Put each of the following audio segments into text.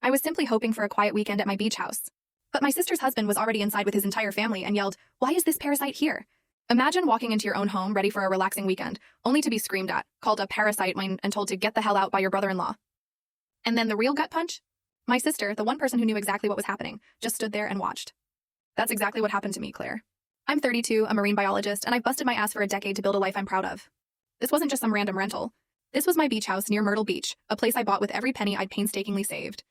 I was simply hoping for a quiet weekend at my beach house. But my sister's husband was already inside with his entire family and yelled, "Why is this parasite here?" Imagine walking into your own home ready for a relaxing weekend, only to be screamed at, called a parasite and told to get the hell out by your brother-in-law. And then the real gut punch? My sister, the one person who knew exactly what was happening, just stood there and watched. That's exactly what happened to me, Claire. I'm 32, a marine biologist, and I've busted my ass for a decade to build a life I'm proud of. This wasn't just some random rental. This was my beach house near Myrtle Beach, a place I bought with every penny I'd painstakingly saved.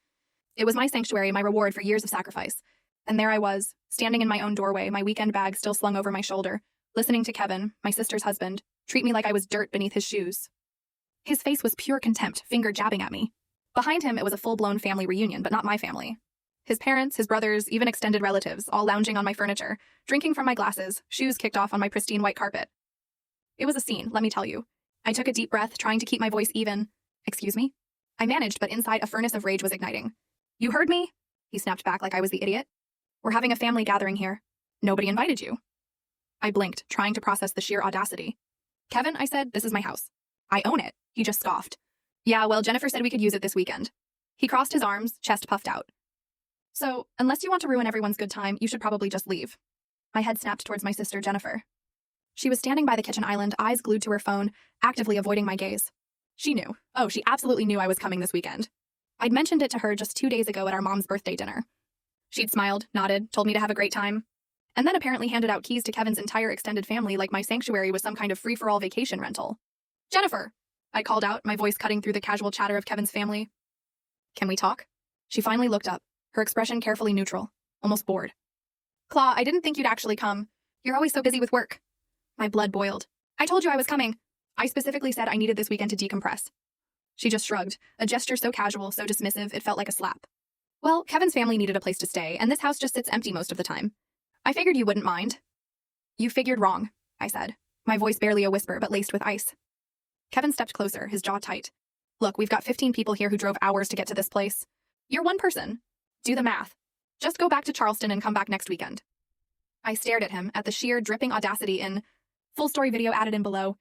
It was my sanctuary, my reward for years of sacrifice. And there I was, standing in my own doorway, my weekend bag still slung over my shoulder, listening to Kevin, my sister's husband, treat me like I was dirt beneath his shoes. His face was pure contempt, finger jabbing at me. Behind him, it was a full-blown family reunion, but not my family. His parents, his brothers, even extended relatives, all lounging on my furniture, drinking from my glasses, shoes kicked off on my pristine white carpet. It was a scene, let me tell you. I took a deep breath, trying to keep my voice even. Excuse me? I managed, but inside a furnace of rage was igniting. "You heard me?" He snapped back like I was the idiot. "We're having a family gathering here. Nobody invited you." I blinked, trying to process the sheer audacity. "Kevin," I said, "this is my house. I own it." He just scoffed. "Yeah, well, Jennifer said we could use it this weekend." He crossed his arms, chest puffed out. "So, unless you want to ruin everyone's good time, you should probably just leave." My head snapped towards my sister, Jennifer. She was standing by the kitchen island, eyes glued to her phone, actively avoiding my gaze. She knew. Oh, she absolutely knew I was coming this weekend. I'd mentioned it to her just 2 days ago at our mom's birthday dinner. She'd smiled, nodded, told me to have a great time, and then apparently handed out keys to Kevin's entire extended family like my sanctuary was some kind of free-for-all vacation rental. "Jennifer!" I called out, my voice cutting through the casual chatter of Kevin's family. "Can we talk?" She finally looked up, her expression carefully neutral, almost bored. "Claw, I didn't think you'd actually come. You're always so busy with work." My blood boiled. "I told you I was coming. I specifically said I needed this weekend to decompress." She just shrugged, a gesture so casual, so dismissive, it felt like a slap. "Well, Kevin's family needed a place to stay, and this house just sits empty most of the time. I figured you wouldn't mind." "You figured wrong," I said, my voice barely a whisper but laced with ice. Kevin stepped closer, his jaw tight. "Look, we've got 15 people here who drove hours to get to this place. You're one person. Do the math. Just go back to Charleston and come back next weekend." I stared at him, at the sheer, dripping audacity in full story video added in below.